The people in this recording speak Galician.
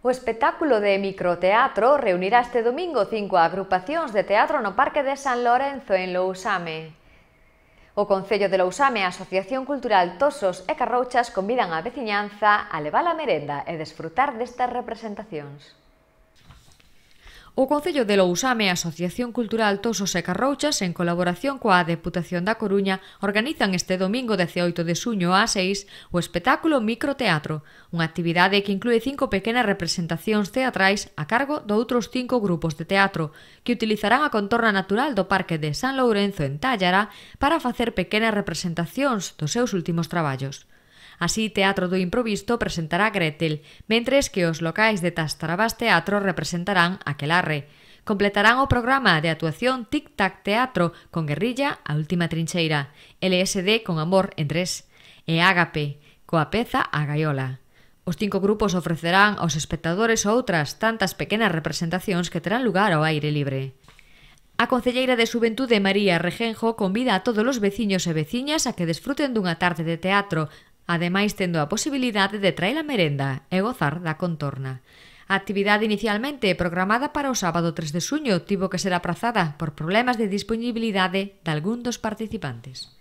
O espectáculo de microteatro reunirá este domingo 5 agrupacións de teatro no Parque de San Lorenzo en Lousame. O Concello de Lousame e a Asociación Cultural Tosos e Carrouchas convidan a veciñanza a levar a merenda e desfrutar destas representacións. O Concello de Lousame e a Asociación Cultural Tosos e Carrouchas, en colaboración coa Deputación da Coruña, organizan este domingo 18 de xuño ás 6 o espectáculo Microteatro, unha actividade que inclúe 5 pequenas representacións teatrais a cargo de outros 5 grupos de teatro, que utilizarán a contorna natural do Parque de San Lourenzo en Tállara para facer pequenas representacións dos seus últimos traballos. Así, Teatro do Improvisto presentará Gretel, mentres que os locais de Tastarabás Teatro representarán Aquelarre. Completarán o programa de actuación Tic Tac Teatro con Guerrilla, A Última Trincheira, LSD con Amor en Tres e Ágape, coa peza A Gaiola. Os 5 grupos ofrecerán aos espectadores outras tantas pequenas representacións que terán lugar ao aire libre. A concelleira de Xuventude María Regenjo convida a todos os veciños e veciñas a que desfruten dunha tarde de teatro, ademais tendo a posibilidade de traer a merenda e gozar da contorna. A actividade inicialmente programada para o sábado 3 de xuño tivo que ser aprazada por problemas de dispoñibilidade de algún dos participantes.